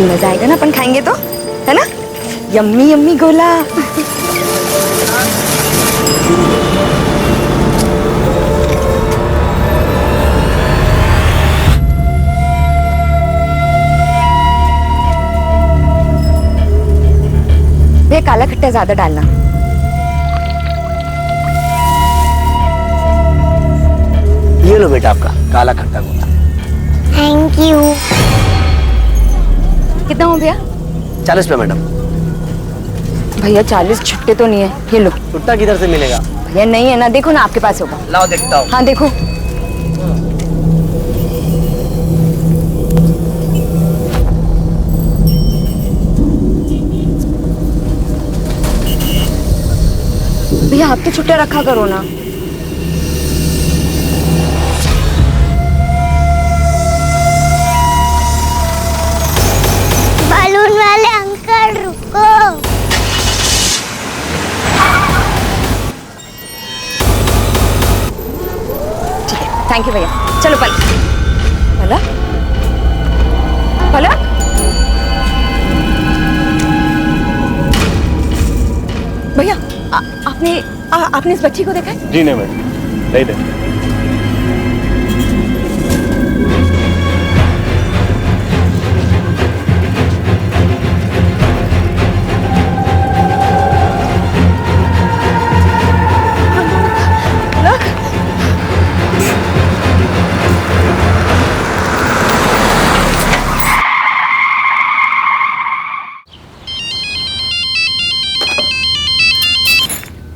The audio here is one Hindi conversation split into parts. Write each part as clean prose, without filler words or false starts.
मजा आएगा ना अपन खाएंगे तो, है ना? यम्मी यम्मी गोला। भैया काला खट्टा ज्यादा डालना। ये लो बेटा आपका काला खट्टा गोला। Thank you. कितना हो भैया? 40 रुपये मैडम। भैया 40 छुट्टे तो नहीं है, ये लो। छुट्टा किधर से मिलेगा? भैया नहीं है ना, देखो ना आपके पास होगा। लाओ देखता हूँ। हाँ देखो। भैया आप तो छुट्टा रखा करो ना। बलून वाले अंकल रुको। ठीक है, थैंक यू भैया। चलो पलक। पलक पलक। भैया आपने इस बच्ची को देखा है? जी नहीं मैडम, नहीं देखा।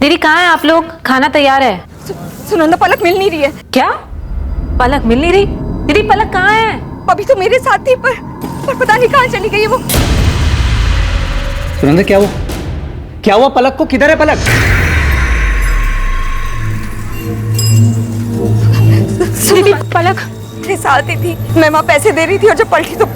दीदी कहाँ हैं आप लोग? खाना तैयार है। सुनंदा पलक मिल नहीं रही है। क्या? पलक मिल नहीं रही? दीदी पलक कहाँ है? अभी तो मेरे साथ थी पर पता नहीं कहाँ चली गई है वो। सुनंदा क्या हुआ पलक को? किधर है पलक? दीदी पलक मेरे साथ ही थी, मैं वहाँ पैसे दे रही थी और जब पलटी तो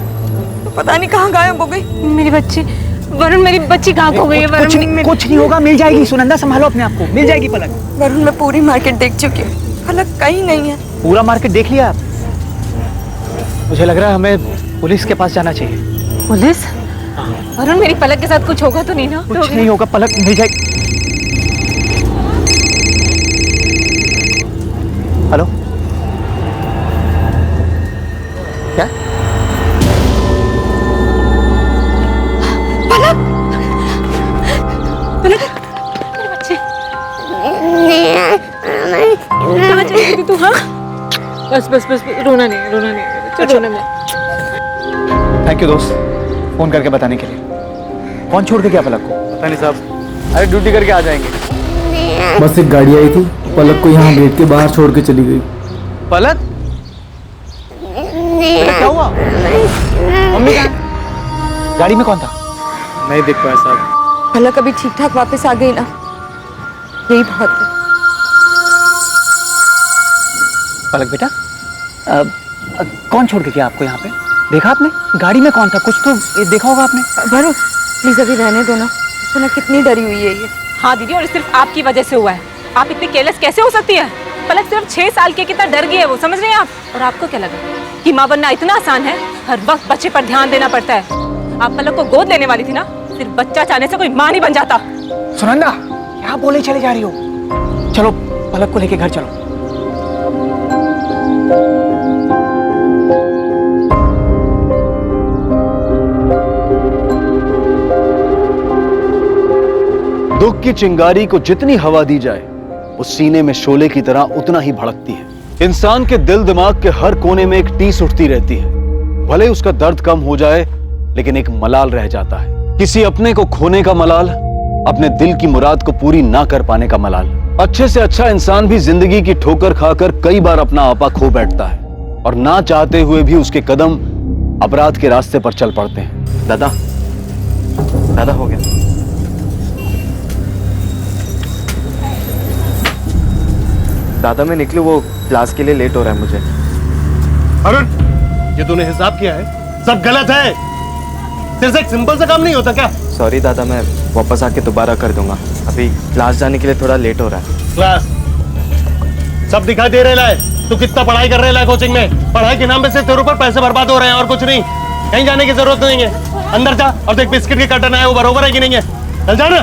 पता नहीं कहाँ गायब हो गई। मेरी बच्ची वरुण, मेरी बच्ची कहाँ खो गई है? वरुण कुछ नहीं होगा, मिल जाएगी। सुनंदा संभालो अपने आप को, मिल जाएगी पलक। वरुण मैं पूरी मार्केट देख चुकी हूँ, पलक कहीं नहीं है। पूरा मार्केट देख लिया आप? मुझे लग रहा है हमें पुलिस के पास जाना चाहिए। पुलिस? वरुण मेरी पलक के साथ कुछ होगा तो नहीं ना? कुछ नहीं होगा, पलक मिल जाएगी। हेलो, क्या? तू हाँ बस बस बस रोना नहीं, रोना नहीं, अच्छा। रोना नहीं। थैंक यू दोस्त, फोन करके बताने के लिए। कौन छोड़ के गया पलक को? पता नहीं साहब, अरे ड्यूटी करके आ जाएंगे। बस एक गाड़ी आई थी, पलक को यहाँ गेट के बाहर छोड़ के चली गई। पलक क्या हुआ? मम्मी कहाँ? गाड़ी में कौन था? नहीं देख पाया साहब। पलक अभी ठीक ठाक वापस आ गई ना, यही बहुत है। पलक बेटा, कौन छोड़ के गया आपको यहाँ पे? देखा आपने? गाड़ी में कौन था? कुछ तो देखा होगा आपने। वरुण प्लीज अभी रहने दो ना, सुना कितनी डरी हुई है ये। हाँ दीदी, और सिर्फ आपकी वजह से हुआ है। आप इतनी केयरलेस कैसे हो सकती है? पलक सिर्फ 6 साल की, कितना डर गई है वो, समझ रहे हैं आप? और आपको क्या लगा कि माँ बनना इतना आसान है? हर वक्त बच्चे पर ध्यान देना पड़ता है। आप पलक को गोद लेने वाली थी ना, सिर्फ बच्चा चाहने से कोई माँ नहीं बन जाता। सुनंदा क्या बोले चले जा रही हो? चलो पलक को लेके घर चलो। दुख की चिंगारी को जितनी हवा दी जाए वो सीने में शोले की तरह उतना ही भड़कती है। इंसान के दिल दिमाग के हर कोने में एक टीस उठती रहती है। भले उसका दर्द कम हो जाए लेकिन एक मलाल रह जाता है। किसी अपने को खोने का मलाल, अपने दिल की मुराद को पूरी ना कर पाने का मलाल। अच्छे से अच्छा इंसान भी जिंदगी की ठोकर खाकर कई बार अपना आपा खो बैठता है और ना चाहते हुए भी उसके कदम अपराध के रास्ते पर चल पड़ते हैं। दादा हो गया। दादा मैं निकलूं, वो क्लास के लिए लेट हो रहा है मुझे। अरुण, ये तूने हिसाब किया है? सब गलत है। तेरे से एक सिंपल सा काम नहीं होता क्या? सॉरी दादा, मैं वापस आके दोबारा कर दूंगा। अभी क्लास जाने के लिए थोड़ा लेट हो रहा है। क्लास सब दिखाई दे रहा है। तू कितना पढ़ाई कर रहा है कोचिंग में? पढ़ाई के नाम पे सिर्फ तेरे ऊपर पैसे बर्बाद हो रहे हैं और कुछ नहीं। कहीं जाने की जरूरत नहीं है। अंदर जा और देख बिस्किट के कर्टन आए वो बरोबर है कि नहीं है। चल जा ना।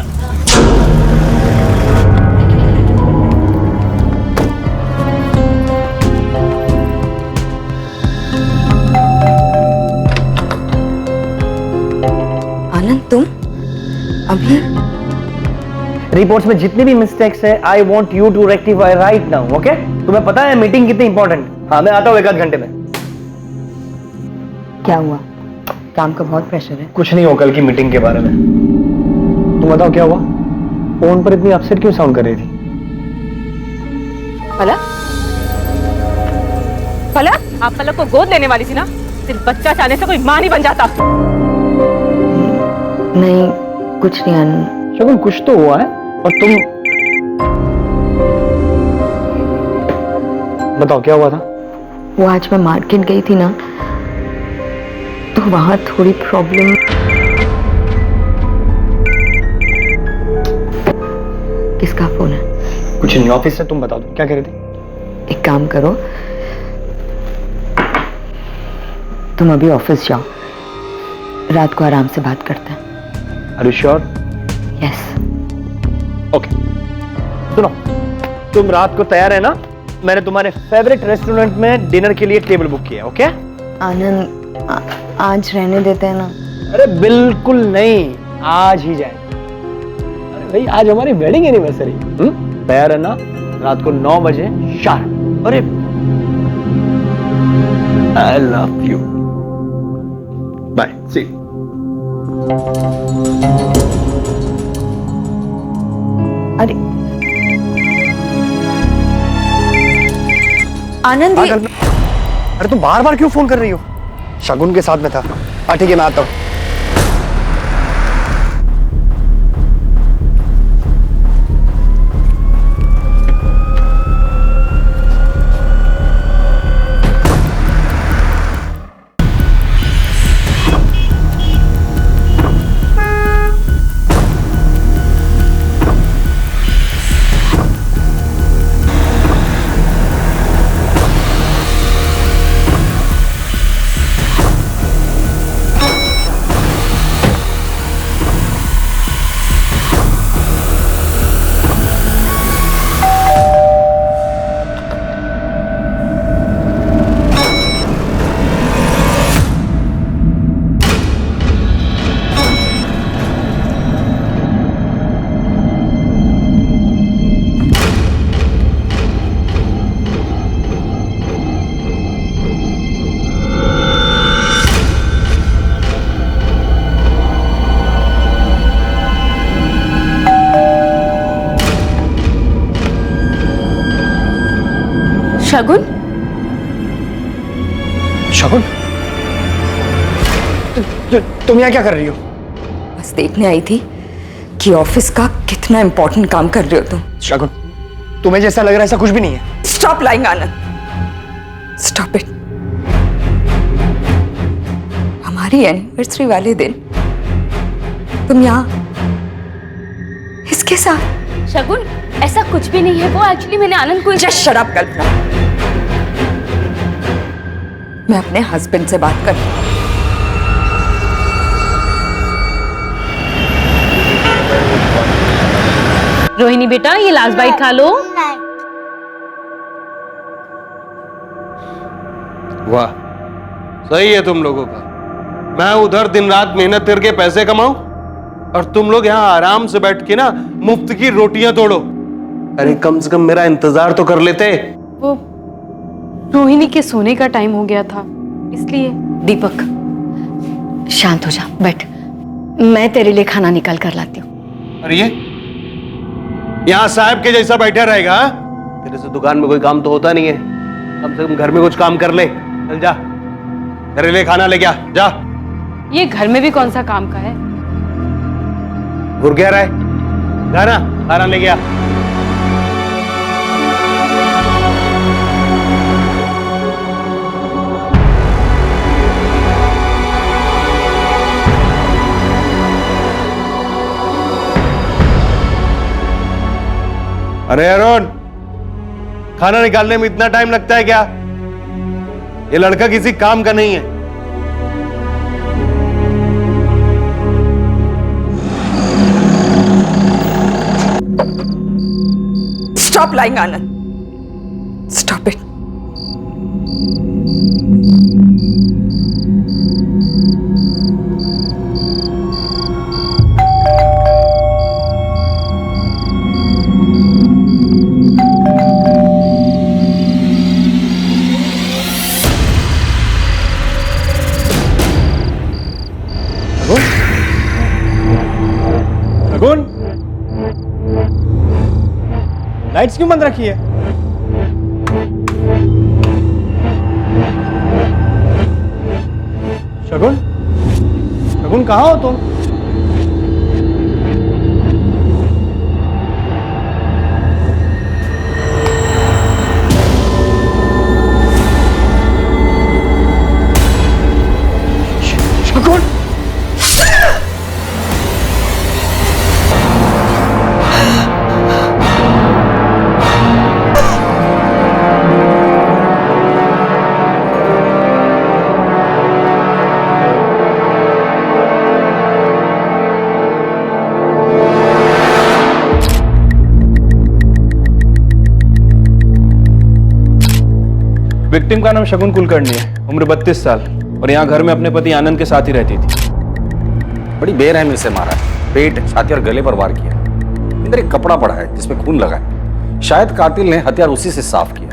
आनंद तुम अभी रिपोर्ट्स में जितनी भी मिस्टेक्स है I want you to rectify right now, okay? तुम्हें पता है मीटिंग कितनी इंपॉर्टेंट। हाँ मैं आता हूँ 1 आध घंटे में। क्या हुआ? काम का बहुत प्रेशर है। कुछ नहीं हो कल की मीटिंग के बारे में। तुम बताओ क्या हुआ? फोन पर इतनी अपसेट क्यों साउंड कर रही थी? पलक, पलक, आप पलक को गोद लेने वाली थी ना? सिर्फ बच्चा चाहने से कोई मां नहीं बन जाता। नहीं कुछ नहीं आनंद। शगुन कुछ तो हुआ है और तुम बताओ क्या हुआ था? वो आज मैं मार्केट गई थी ना, तो वहां थोड़ी प्रॉब्लम। किसका फोन है? कुछ नहीं, ऑफिस से। तुम बताओ तुम क्या कह रही थी? एक काम करो, तुम अभी ऑफिस जाओ, रात को आराम से बात करते हैं। Are you sure? Yes. Okay सुनो, तुम रात को तैयार है ना? मैंने तुम्हारे फेवरेट रेस्टोरेंट में डिनर के लिए टेबल बुक किया, ओके? आनंद आज रहने देते हैं ना? अरे बिल्कुल नहीं, आज ही जाए। अरे भाई आज हमारी वेडिंग एनिवर्सरी। तैयार है ना? रात को 9 बजे शार्प। अरे आई लव यू, बाय, सी। अरे आनंद अरे तुम बार बार क्यों फोन कर रही हो? शगुन के साथ में था। ठीक है मैं आता हूँ। शगुन, शगुन तुम यहाँ क्या कर रही हो? बस देखने आई थी कि ऑफिस का कितना इंपॉर्टेंट काम कर रहे हो तुम। शगुन तुम्हें जैसा लग रहा है ऐसा कुछ भी नहीं है। Stop lying Anand, stop it. हमारी एनिवर्सरी वाले दिन तुम यहाँ इसके साथ। शगुन ऐसा कुछ भी नहीं है, वो एक्चुअली मैंने आनंद को। जस्ट शट अप कल्पना, मैं अपने हस्बैंड से बात कर। रोहिणी बेटा ये लास्ट बाइट खा लो। वाह, सही है तुम लोगों का। मैं उधर दिन रात मेहनत करके पैसे कमाऊं और तुम लोग यहाँ आराम से बैठ के ना मुफ्त की रोटियां तोड़ो। अरे कम से कम मेरा इंतजार तो कर लेते। वो रोहिणी के सोने का टाइम हो गया था इसलिए। दीपक शांत हो जा, बैठ, मैं तेरे लिए खाना निकाल कर लाती हूँ। अरे ये यहाँ साहब के जैसा बैठा रहेगा? तेरे से दुकान में कोई काम तो होता नहीं है, कम से कम घर में कुछ काम कर ले। चल जा, तेरे लिए खाना ले गया जा। ये घर में भी कौन सा काम का है? घुर गया रहा है, जा ना, खाना ले गया। अरे अरुण, खाना निकालने में इतना टाइम लगता है क्या? ये लड़का किसी काम का नहीं है। Stop lying, Anand. Stop it. Shagun, lights क्यों बंद रखी है? शगुन, शगुन कहाँ हो तुम? शगुन, विक्टिम का नाम शगुन कुलकर्णी है, उम्र 32 साल, और यहाँ घर में अपने पति आनंद के साथ ही रहती थी। बड़ी बेरहमी से मारा है, पेट, छाती और गले पर वार किया। अंदर एक कपड़ा पड़ा है जिसमें खून लगा है। शायद कातिल ने हथियार उसी से साफ किया।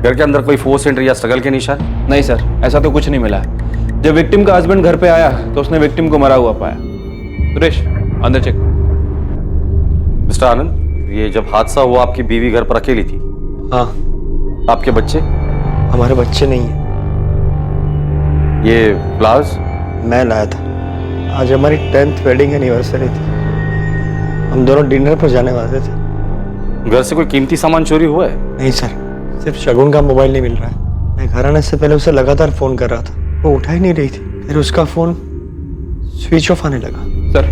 घर के अंदर कोई फोर्स एंट्री या स्ट्रगल के निशान? नहीं सर, ऐसा तो कुछ नहीं मिला है। जब विक्टिम का हस्बैंड घर पे आया तो उसने विक्टिम को मरा हुआ पाया। सुरेश, अंदर चेक। मिस्टर आनंद, ये जब हादसा हुआ आपकी बीवी घर पर अकेली थी? हाँ। आपके बच्चे? हमारे बच्चे नहीं हैं। ये ब्लाउज मैं लाया था। आज हमारी 10th वेडिंग एनिवर्सरी थी। हम दोनों डिनर पर जाने वाले थे। घर से कोई कीमती सामान चोरी हुआ है? नहीं सर, सिर्फ शगुन का मोबाइल नहीं मिल रहा है। मैं घर आने से पहले उसे लगातार फोन कर रहा था, वो उठा ही नहीं रही थी। फिर उसका फोन स्विच ऑफ आने लगा। सर,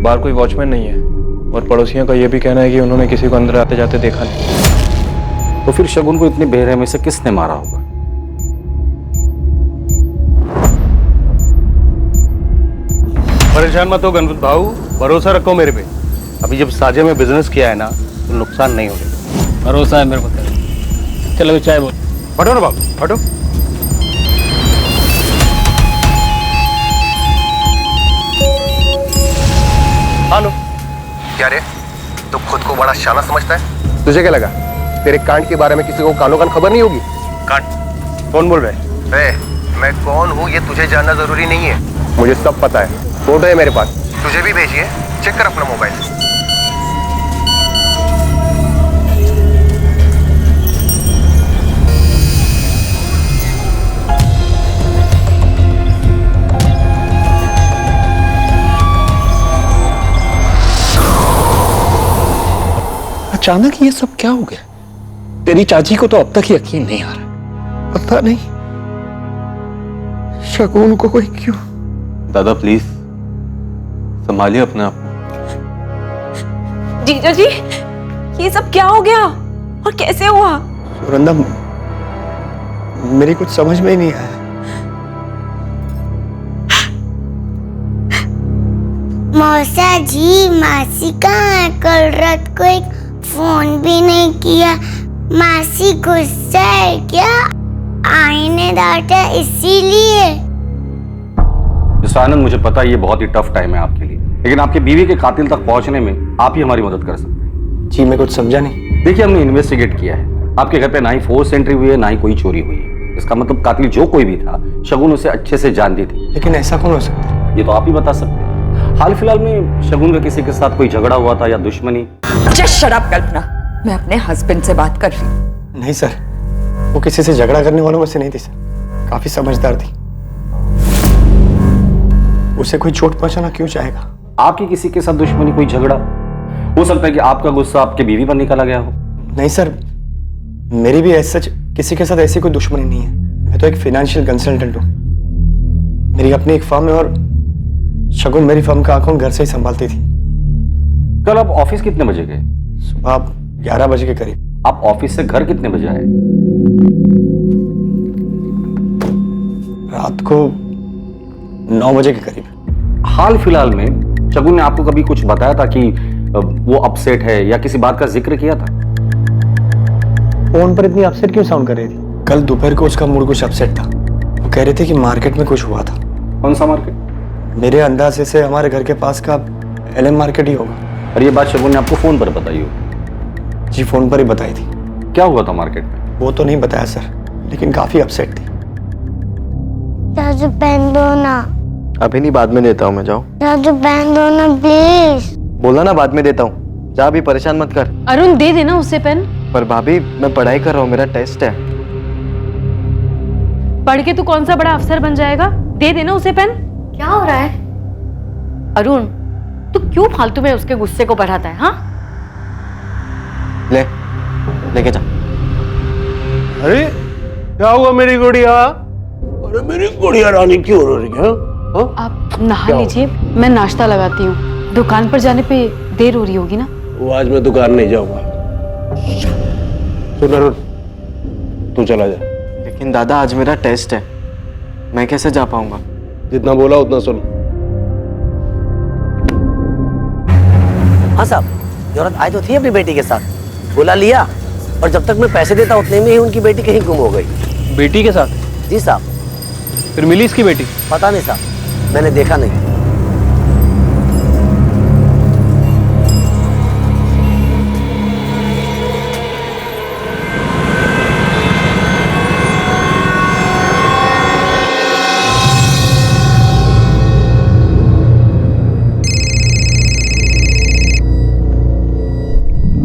बाहर कोई वॉचमैन नहीं है और पड़ोसियों का यह भी कहना है कि उन्होंने किसी को अंदर आते जाते देखा नहीं। तो फिर शगुन को इतनी बेरहमी से किसने मारा होगा? परेशान मत हो गणपत भाऊ, भरोसा रखो मेरे पे। अभी जब साजे में बिजनेस किया है ना तो नुकसान नहीं होगा। भरोसा है मेरे को। चलो चाय बोल। हटो ना बाबू, हटो। हेलो। क्या रे, तू खुद को बड़ा शाना समझता है? तुझे क्या लगा तेरे कांड के बारे में किसी को कानो कान खबर नहीं होगी? कांड? कौन बोल रहे हैं? रे, मैं कौन हूँ ये तुझे जानना जरूरी नहीं है। मुझे सब पता है, फोटो है मेरे पास। तुझे भी भेजिए, चेक कर अपना मोबाइल। अचानक ये सब क्या हो गया? तेरी चाची को तो अब तक यकीन नहीं आ रहा। पता नहीं शगुन को कोई क्यों। दादा प्लीज संभालिए अपने आप को। जीजा जी, ये सब क्या हो गया और कैसे हुआ? सुरंदा, मेरी कुछ समझ में ही नहीं आया। मौसा जी, मासी कहाँ है? कल रात को एक फोन भी नहीं किया। मासी गुस्सा है क्या? आई ने डांटा इसीलिए? मिस्टर आनंद, मुझे पता है ये बहुत ही टफ टाइम है आपके लिए, लेकिन आपके बीवी के कातिल तक पहुंचने में आप ही हमारी मदद कर सकते हैं। जी, मैं कुछ समझा नहीं। देखिए, हमने इन्वेस्टिगेट किया है। आपके घर पे ना ही फोर्स एंट्री हुई है, ना ही कोई चोरी हुई है। इसका मतलब कातिल जो कोई भी था, शगुन उसे अच्छे से जानती थी। लेकिन ऐसा कौन हो सकता है? ये तो आप ही बता सकते हैं। हाल फिलहाल में शगुन का किसी के साथ कोई झगड़ा हुआ था या दुश्मनी? जस्ट शट अप कल्पना, मैं अपने हस्बैंड से बात कर रही हूँ। नहीं सर, वो किसी से झगड़ा करने वालों में से नहीं थी सर। काफी समझदार थी। उसे कोई चोट पहुंचाना क्यों चाहेगा? आपकी किसी के साथ दुश्मनी, कोई झगड़ा? हो सकता है कि आपका गुस्सा आपके बीवी पर निकाला गया हो। नहीं सर, मेरी भी ऐसा किसी के साथ ऐसी कोई दुश्मनी नहीं है। मैं तो एक फाइनेंशियल कंसल्टेंट हूँ। मेरी अपनी एक फर्म है और शगुन मेरी फर्म का अकाउंट घर से ही संभालती थी। कल आप ऑफिस कितने बजे गए? सुबह 11 बजे के करीब। आप ऑफिस से घर कितने बजे आए? रात को 9 बजे के करीब। हाल फिलहाल में शगुन ने आपको कभी कुछ बताया था कि वो अपसेट है या किसी बात का जिक्र किया था? फोन पर इतनी अपसेट क्यों साउंड कर रही थी? कल दोपहर को उसका मूड कुछ अपसेट था। वो कह रहे थे कि मार्केट में कुछ हुआ था। कौन सा मार्केट? मेरे अंदाजे से हमारे घर के पास का एलएम मार्केट ही होगा। और ये बात शगुन ने आपको फोन पर बताई हो? जी फोन पर ही बताई थी। क्या हुआ था मार्केट में? वो तो नहीं बताया सर, लेकिन काफी अपसेट थी। राजू पेन दो ना। अभी नहीं, बाद में देता हूँ मैं। जाओ। राजू पेन दो ना प्लीज। बोला ना बाद में देता हूँ, जा, अभी परेशान मत कर। अरुण दे देना उसे पेन। पर भाभी मैं पढ़ाई कर रहा हूँ, मेरा टेस्ट है। पढ़ के तू कौन सा बड़ा अफसर बन जाएगा? दे देना उसे पेन। क्या हो रहा है अरुण? तू क्यों फालतू में उसके गुस्से को बढ़ाता है? हाँ, लेके जा। अरे क्या हुआ मेरी गुड़िया? अरे मेरी गुड़िया रानी क्यों रो रही है? आप नहा लीजिए, मैं नाश्ता लगाती हूँ। दुकान पर जाने पे देर हो रही होगी ना? वो आज मैं दुकान नहीं जाऊंगा। सुन अरुण, तू चला जा। लेकिन दादा आज मेरा टेस्ट है, मैं कैसे जा पाऊंगा? जितना बोला उतना सुन। हाँ साहब, जरूरत आई तो थी अपनी बेटी के साथ, बुला लिया, और जब तक मैं पैसे देता उतने में ही उनकी बेटी कहीं गुम हो गई। बेटी के साथ? जी साहब। फिर मिली इसकी बेटी? पता नहीं साहब, मैंने देखा नहीं।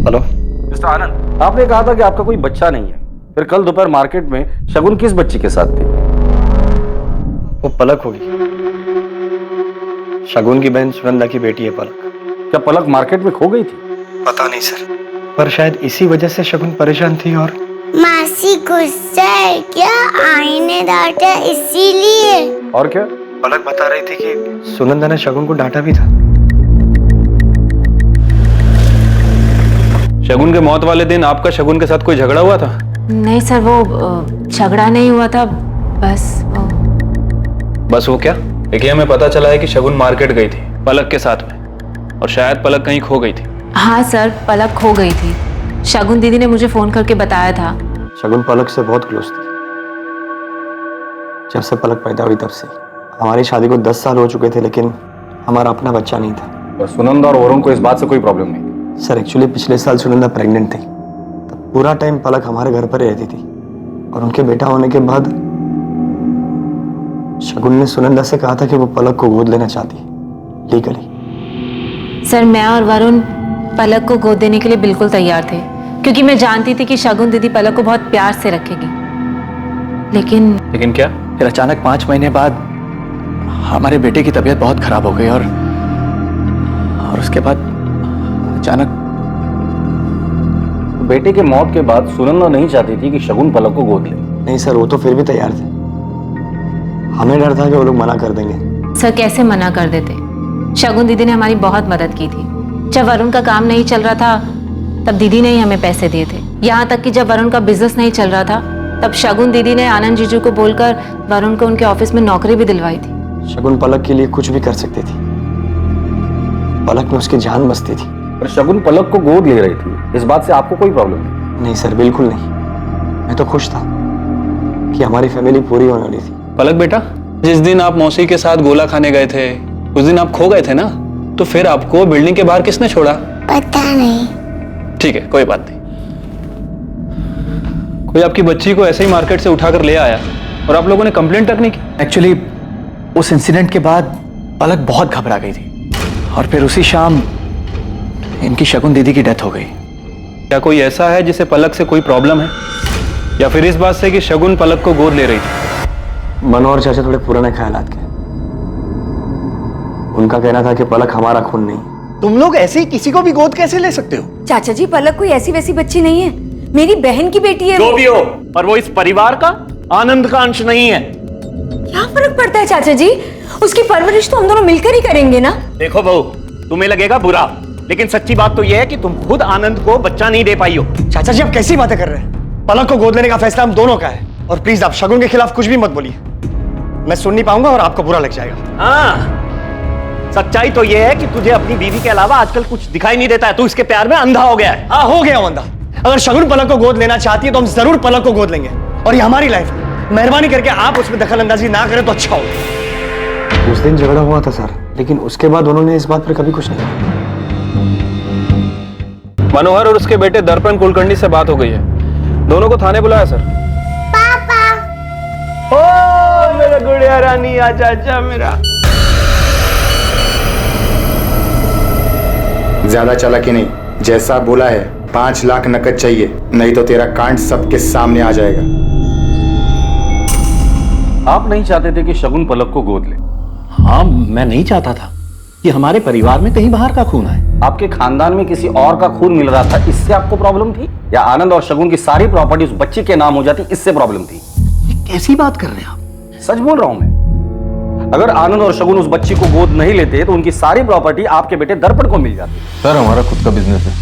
हेलो मिस्टर आनंद, आपने कहा था कि आपका कोई बच्चा नहीं है, फिर कल दोपहर मार्केट में शगुन किस बच्ची के साथ थी? वो पलक होगी, शगुन की बहन सुनंदा की बेटी है पलक। क्या पलक मार्केट में खो गई थी? पता नहीं सर, पर शायद इसी वजह से शगुन परेशान थी। और मासी गुस्सा है क्या? आईने डांटा इसीलिए? और क्या? पलक बता रही थी कि सुनंदा ने शगुन को डांटा भी था। शगुन के मौत वाले दिन आपका शगुन के साथ कोई झगड़ा हुआ था? नहीं सर, वो झगड़ा नहीं हुआ था, बस वो क्या? देखिए, हमें पता चला है कि शगुन मार्केट गई थी पलक के साथ में, और शायद पलक कहीं खो गई थी। हाँ सर, पलक खो गई थी। शगुन दीदी ने मुझे फोन करके बताया था। शगुन पलक से बहुत क्लोज थी। जब से पलक पैदा हुई तब से। हमारी शादी को 10 साल हो चुके थे, लेकिन हमारा अपना बच्चा नहीं था। और सुनंदा और वरुण को इस बात से कोई प्रॉब्लम नहीं? सर एक्चुअली पिछले साल सुनंदा प्रेग्नेंट थी, तब पूरा टाइम पलक हमारे घर पर ही रहती थी, और उनके बेटा होने के बाद शगुन ने सुनंदा से कहा था कि वो पलक को गोद लेना चाहती है लीगली। सर मैं और वरुण पलक को गोद देने के लिए बिल्कुल तैयार थे, क्योंकि मैं जानती थी कि शगुन दीदी पलक को बहुत प्यार से रखेगी। लेकिन क्या? फिर अचानक 5 महीने बाद हमारे बेटे की तबीयत बहुत खराब हो गई, और उसके बाद अचानक बेटे के मौत के बाद सुनंदा नहीं चाहती थी कि शगुन पलक को गोद ले? नहीं सर, वो तो फिर भी तैयार थे। हमें डर था कि वो लोग मना कर देंगे। सर कैसे मना कर देते? शगुन दीदी ने हमारी बहुत मदद की थी। जब वरुण का काम नहीं चल रहा था तब दीदी ने ही हमें पैसे दिए थे। यहाँ तक कि जब वरुण का बिजनेस नहीं चल रहा था तब शगुन दीदी ने आनंद जीजू को बोलकर वरुण को उनके ऑफिस में नौकरी भी दिलवाई थी। शगुन पलक के लिए कुछ भी कर सकती थी। पलक में उसकी जान बसती थी। पर शगुन पलक को गोद ले रही थी, इस बात से आपको कोई प्रॉब्लम नहीं? नहीं सर, बिल्कुल नहीं। मैं तो खुश था कि हमारी फैमिली पूरी होने वाली थी। पलक बेटा, जिस दिन आप मौसी के साथ गोला खाने गए थे उस दिन आप खो गए थे ना, तो फिर आपको बिल्डिंग के बाहर किसने छोड़ा? पता नहीं। ठीक है, कोई बात नहीं। कोई आपकी बच्ची को ऐसे ही मार्केट से उठाकर ले आया और आप लोगों ने कंप्लेंट तक नहीं की? एक्चुअली उस इंसिडेंट के बाद पलक बहुत घबरा गई थी, और फिर उसी शाम इनकी शगुन दीदी की डेथ हो गई। क्या कोई ऐसा है जिसे पलक से कोई प्रॉब्लम है, या फिर इस बात से कि शगुन पलक को गोद ले रही थी? मनोहर चाचा थोड़े पुराने ख्यालात के। उनका कहना था कि पलक हमारा खून नहीं। तुम लोग ऐसे ही किसी को भी गोद कैसे ले सकते हो? चाचा जी, पलक कोई ऐसी वैसी बच्ची नहीं है, मेरी बहन की बेटी है। जो भी हो, पर वो इस परिवार का, आनंद का अंश नहीं है। क्या फर्क पड़ता है चाचा जी? उसकी परवरिश तो हम दोनों मिलकर ही करेंगे ना। देखो बहू, तुम्हें लगेगा बुरा, लेकिन सच्ची बात तो यह है कि तुम खुद आनंद को बच्चा नहीं दे पाई हो। चाचा जी, आप कैसी बातें कर रहे हैं? पलक को गोद लेने का फैसला हम दोनों का है, और प्लीज आप शगुन के खिलाफ कुछ भी मत बोलिए। मैं सुन नहीं पाऊंगा और आपको बुरा लग जाएगा। हाँ, सच्चाई तो ये है कि तुझे अपनी बीवी के अलावा आजकल कुछ दिखाई नहीं देता है। तू इसके प्यार में अंधा हो गया है। हाँ, हो गया अंधा। अगर शगुन पलक को गोद लेना चाहती है तो हम जरूर पलक को गोद लेंगे, और ये हमारी लाइफ है। मेहरबानी करके आप उसमें दखल अंदाजी ना करें तो अच्छा होगा। उस दिन झगड़ा हुआ था सर, लेकिन उसके बाद उन्होंने इस बात पर कभी कुछ नहीं कहा। मनोहर और उसके बेटे दर्पण कुलकर्णी से बात हो गई है, दोनों को थाने बुलाया सर। पापा। ओ मेरा गुड़िया रानी, आजा आजा मेरा। ज्यादा चालाकी नहीं, जैसा बोला है 5 लाख नकद चाहिए, नहीं तो तेरा कांड सबके सामने आ जाएगा। आप नहीं चाहते थे कि शगुन पलक को गोद ले? हाँ, मैं नहीं चाहता था कि हमारे परिवार में कहीं बाहर का खून आए। आपके खानदान में किसी और का खून मिल रहा था, इससे आपको प्रॉब्लम थी? या आनंद और शगुन की सारी प्रॉपर्टी उस बच्ची के नाम हो जाती, इससे प्रॉब्लम थी? कैसी बात कर रहे हैं आप? सच बोल रहा हूं मैं। अगर आनंद और शगुन उस बच्ची को गोद नहीं लेते तो उनकी सारी प्रॉपर्टी आपके बेटे दर्पण को मिल जाती। सर हमारा खुद का बिजनेस है,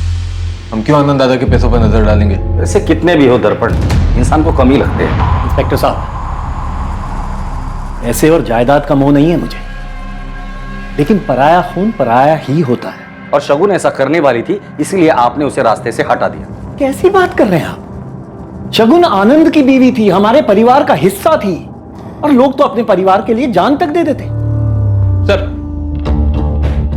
हम क्यों आनंद दादा के पैसों पर नजर डालेंगे? ऐसे कितने भी हो दर्पण, इंसान को कमी लगते हैं। इंस्पेक्टर साहब, ऐसे और जायदाद का मोह नहीं है मुझे, लेकिन पराया खून पराया ही होता है। और शगुन ऐसा करने वाली थी, इसलिए आपने उसे रास्ते से हटा दिया। कैसी बात कर रहे हैं आप? शगुन आनंद की बीवी थी, हमारे परिवार का हिस्सा थी, और लोग तो अपने परिवार के लिए जान तक दे देते। सर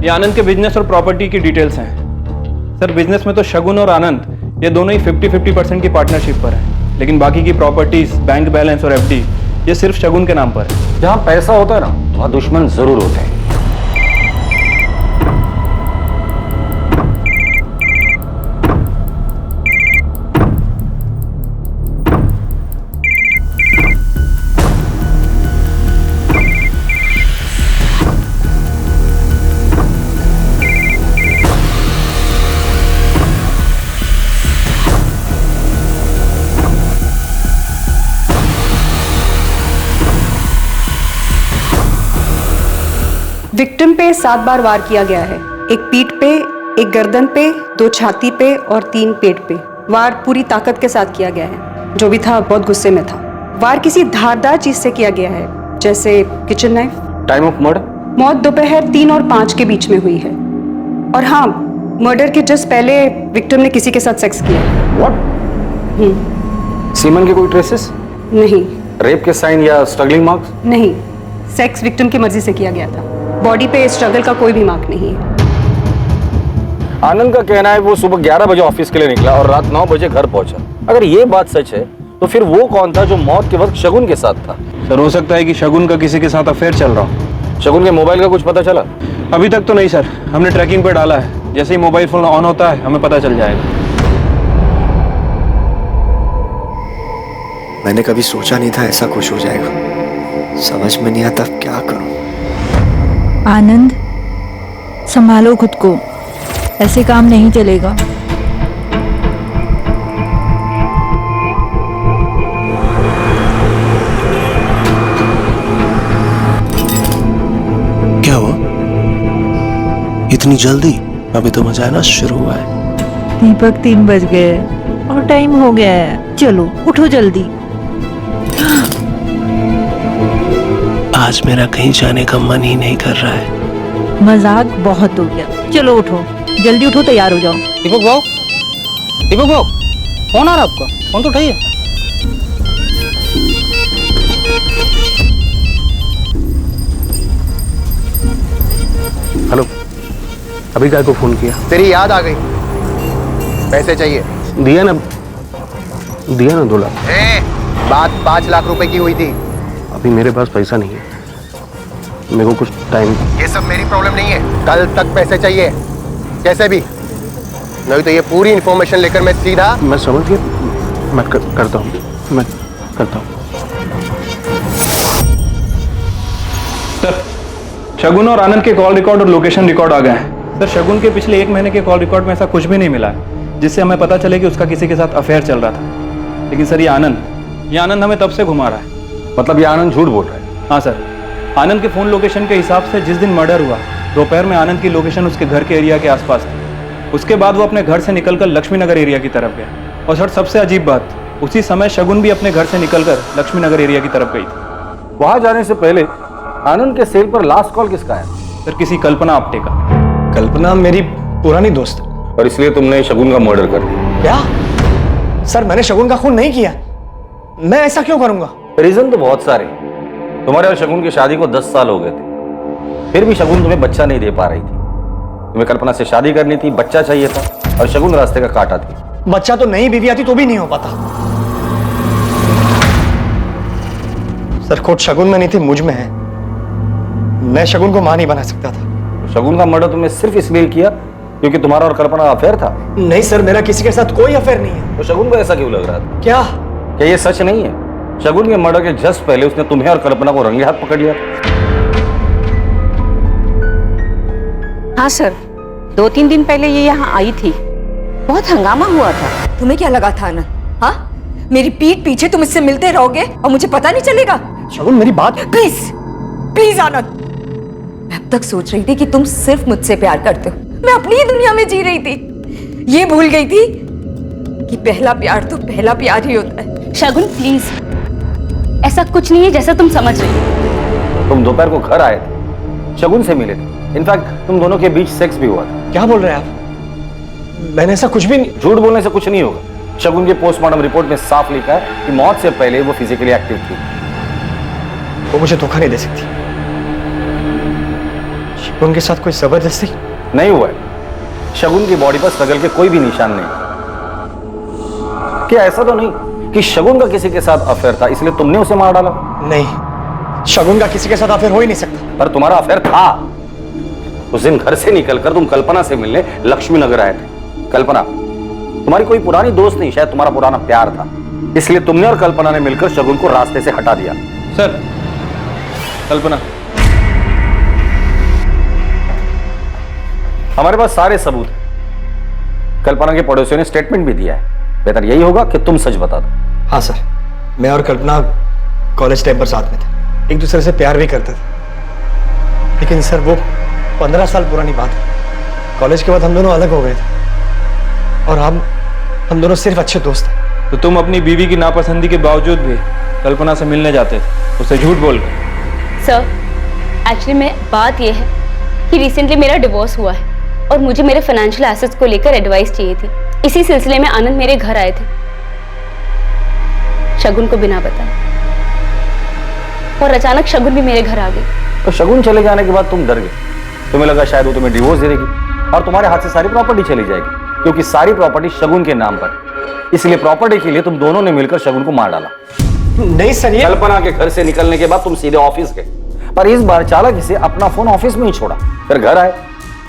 ये आनंद के बिजनेस और प्रॉपर्टी की डिटेल्स हैं। सर बिजनेस में तो शगुन और आनंद ये दोनों ही 50-50% की पार्टनरशिप पर है, लेकिन बाकी की प्रॉपर्टीज, बैंक बैलेंस और एफडी ये सिर्फ शगुन के नाम पर है। जहां पैसा होता है ना, वहां दुश्मन जरूर होते हैं। विक्टिम पे 7 बार वार किया गया है। एक पीठ पे, एक गर्दन पे, 2 छाती पे और 3 पेट पे। वार पूरी ताकत के साथ किया गया है। जो भी था बहुत गुस्से में था। वार किसी धारदार चीज से किया गया है, जैसे kitchen knife. Time of murder? मौत दोपहर 3 और 5 के बीच में हुई है। और हाँ, मर्डर के जस्ट पहले विक्टिम ने किसी के साथ सेक्स किया। व्हाट? सीमन के कोई ट्रेसेस? नहीं। रेप के साइन या स्ट्रगलिंग मार्क्स? नहीं, सेक्स विक्टिम की मर्जी से किया गया था। बॉडी पे स्ट्रगल का कोई भी मार्क नहीं है। आनंद का कहना है वो सुबह 11 बजे ऑफिस के लिए निकला और रात 9 बजे घर पहुंचा। अगर ये बात सच है तो फिर वो कौन था जो मौत के वक्त शगुन के साथ था? सर हो सकता है कि शगुन का किसी के साथ अफेयर चल रहा हो। शगुन के मोबाइल का कुछ पता चला? अभी तक तो नहीं सर, हमने ट्रैकिंग पे डाला है, जैसे ही मोबाइल फोन ऑन होता है हमें पता चल जाएगा। मैंने कभी सोचा नहीं था ऐसा कुछ हो जाएगा। समझ में नहीं आता क्या करूं। आनंद, संभालो खुद को, ऐसे काम नहीं चलेगा। क्या हुआ इतनी जल्दी? अभी तो मजाना शुरू हुआ है। दीपक 3 बज गए और टाइम हो गया है, चलो उठो जल्दी। आज मेरा कहीं जाने का मन ही नहीं कर रहा है। मजाक बहुत हो गया, चलो उठो, जल्दी उठो, तैयार हो जाओ। दीपक भाव, दीपक भाव, फोन आ रहा है आपका, फोन तो उठाइए। हेलो, अभी काय को फोन किया? तेरी याद आ गई, पैसे चाहिए। दिया ना 2 लाख। बात 5 लाख रुपए की हुई थी। अभी मेरे पास पैसा नहीं है, मेरे को कुछ टाइम। ये सब मेरी प्रॉब्लम नहीं है, कल तक पैसे चाहिए कैसे भी, नहीं तो ये पूरी इंफॉर्मेशन लेकर मैं सीधा। मैं समझ गया, मैं करता हूँ, मैं करता हूँ। सर शगुन और आनंद के कॉल रिकॉर्ड और लोकेशन रिकॉर्ड आ गए हैं। सर शगुन के पिछले 1 महीने के कॉल रिकॉर्ड में ऐसा कुछ भी नहीं मिला है जिससे हमें पता चले कि उसका किसी के साथ अफेयर चल रहा था। लेकिन सर ये आनंद हमें तब से घुमा रहा है। मतलब ये आनंद झूठ बोल रहा है? हाँ सर, आनंद के फोन लोकेशन के हिसाब से जिस दिन मर्डर हुआ दोपहर में आनंद की लोकेशन उसके घर के एरिया के आसपास थी। उसके बाद वो अपने घर से निकलकर लक्ष्मी नगर एरिया की तरफ गया। और सर सबसे अजीब बात, उसी समय शगुन भी अपने घर से निकलकर लक्ष्मी नगर एरिया की तरफ गई थी। वहां जाने से पहले आनंद के सेल पर लास्ट कॉल किसका है? सर किसी कल्पना आप्टे का। कल्पना मेरी पुरानी दोस्त। और इसलिए तुमने शगुन का मर्डर कर दिया। क्या? सर मैंने शगुन का खून नहीं किया। मैं ऐसा क्यों करूंगा? रीजन तो बहुत सारे हैं। तुम्हारे और शगुन की शादी को 10 साल हो गए थे, फिर भी शगुन तुम्हें बच्चा नहीं दे पा रही थी। तुम्हें कल्पना से शादी करनी थी, बच्चा चाहिए था, और शगुन रास्ते का कांटा थी। बच्चा तो नई बीवी आती तो भी नहीं हो पाता। सर खोट शगुन में नहीं थी, मुझ में है। मैं शगुन को मां नहीं बना सकता था। शगुन का मर्डर तुमने सिर्फ इसलिए किया क्योंकि तुम्हारा और कल्पना का अफेयर था? नहीं सर, मेरा किसी के साथ कोई अफेयर नहीं है। तो शगुन को ऐसा क्यों लग रहा था? क्या ये सच नहीं है? शगुन के मर्डर के जस्ट पहले उसने तुम्हें और कल्पना को रंगे हाथ पकड़ लिया था। हाँ सर, 2-3 दिन पहले ये यहाँ आई थी, बहुत हंगामा हुआ था। तुम्हें क्या लगा था आनंद? हाँ, मेरी पीठ पीछे तुम इससे मिलते रहोगे और मुझे पता नहीं चलेगा? शगुन मेरी बात। प्लीज प्लीज आनंद, मैं अब तक सोच रही थी कि तुम सिर्फ मुझसे प्यार करते हो। मैं अपनी ही दुनिया में जी रही थी, ये भूल गई थी कि पहला प्यार तो पहला प्यार ही होता है। शगुन प्लीज, ऐसा कुछ नहीं है जैसा तुम समझ रही हो। तुम दोपहर को घर आए थे, शगुन से मिले थे, इनफैक्ट तुम दोनों के बीच सेक्स भी हुआ था। क्या बोल रहे हैं आप? मैंने ऐसा कुछ भी नहीं। झूठ बोलने से कुछ नहीं होगा। शगुन के पोस्टमार्टम रिपोर्ट में साफ लिखा है कि मौत से पहले वो फिजिकली एक्टिव थी। वो मुझे धोखा नहीं दे सकती। शगुन के साथ कोई जबरदस्ती नहीं हुआ है। शगुन की बॉडी पर स्ट्रगल के कोई भी निशान नहीं। क्या ऐसा तो नहीं कि शगुन का किसी के साथ अफेयर था इसलिए तुमने उसे मार डाला? नहीं, शगुन का किसी के साथ अफेयर हो ही नहीं सकता। पर तुम्हारा अफेयर था। उस दिन घर से निकलकर तुम कल्पना से मिलने लक्ष्मी नगर आए थे। कल्पना तुम्हारी कोई पुरानी दोस्त नहीं, शायद तुम्हारा पुराना प्यार था, इसलिए तुमने और कल्पना ने मिलकर शगुन को रास्ते से हटा दिया। सर कल्पना, हमारे पास सारे सबूत हैं। कल्पना के पड़ोसियों ने स्टेटमेंट भी दिया है। बेहतर यही होगा कि तुम सच बता दो। हाँ सर, मैं और कल्पना कॉलेज टाइम पर साथ में थे, एक दूसरे से प्यार भी करते थे। लेकिन सर वो 15 साल पुरानी बात है। कॉलेज के बाद हम दोनों अलग हो गए थे और हम दोनों सिर्फ अच्छे दोस्त थे। तो तुम अपनी बीवी की नापसंदी के बावजूद भी कल्पना से मिलने जाते थे, उसे झूठ बोलकर। सर एक्चुअली में बात यह है कि रिसेंटली मेरा डिवोर्स हुआ है और मुझे मेरे फाइनेंशियल एसेट्स को लेकर एडवाइस चाहिए थी। इसी सिलसिले में आनंद मेरे घर आए थे, शगुन को बिना बताए, और अचानक शगुन भी मेरे घर आ गई। तो शगुन चले जाने के बाद तुम डर गए। तुम्हें लगा शायद वो तुम्हें डिवोर्स दे देगी और तुम्हारे हाथ से सारी प्रॉपर्टी चली जाएगी, क्योंकि सारी प्रॉपर्टी शगुन के नाम पर। इसलिए प्रॉपर्टी के लिए तुम दोनों ने मिलकर शगुन को मार डाला। नहीं सर, ये कल्पना के घर से निकलने के बाद तुम सीधे ऑफिस गए, पर इस बार चालाकी से अपना फोन ऑफिस में ही छोड़ा। फिर घर आए,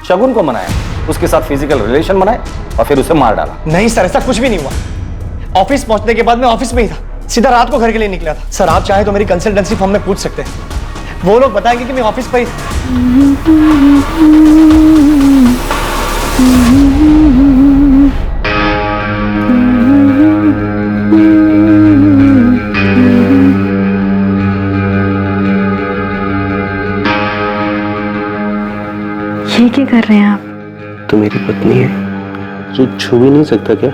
शगुन को मनाया, उसके साथ फिजिकल रिलेशन बनाए और फिर उसे मार डाला। नहीं सर, ऐसा कुछ भी नहीं हुआ। ऑफिस पहुंचने के बाद मैं ऑफिस में ही था, सीधा रात को घर के लिए निकला था। सर आप चाहे तो मेरी कंसल्टेंसी फर्म में पूछ सकते हैं, वो लोग बताएंगे कि मैं ऑफिस पर ही था। ये क्या कर रहे हैं आप? तो मेरी पत्नी है, जो छू भी नहीं सकता क्या?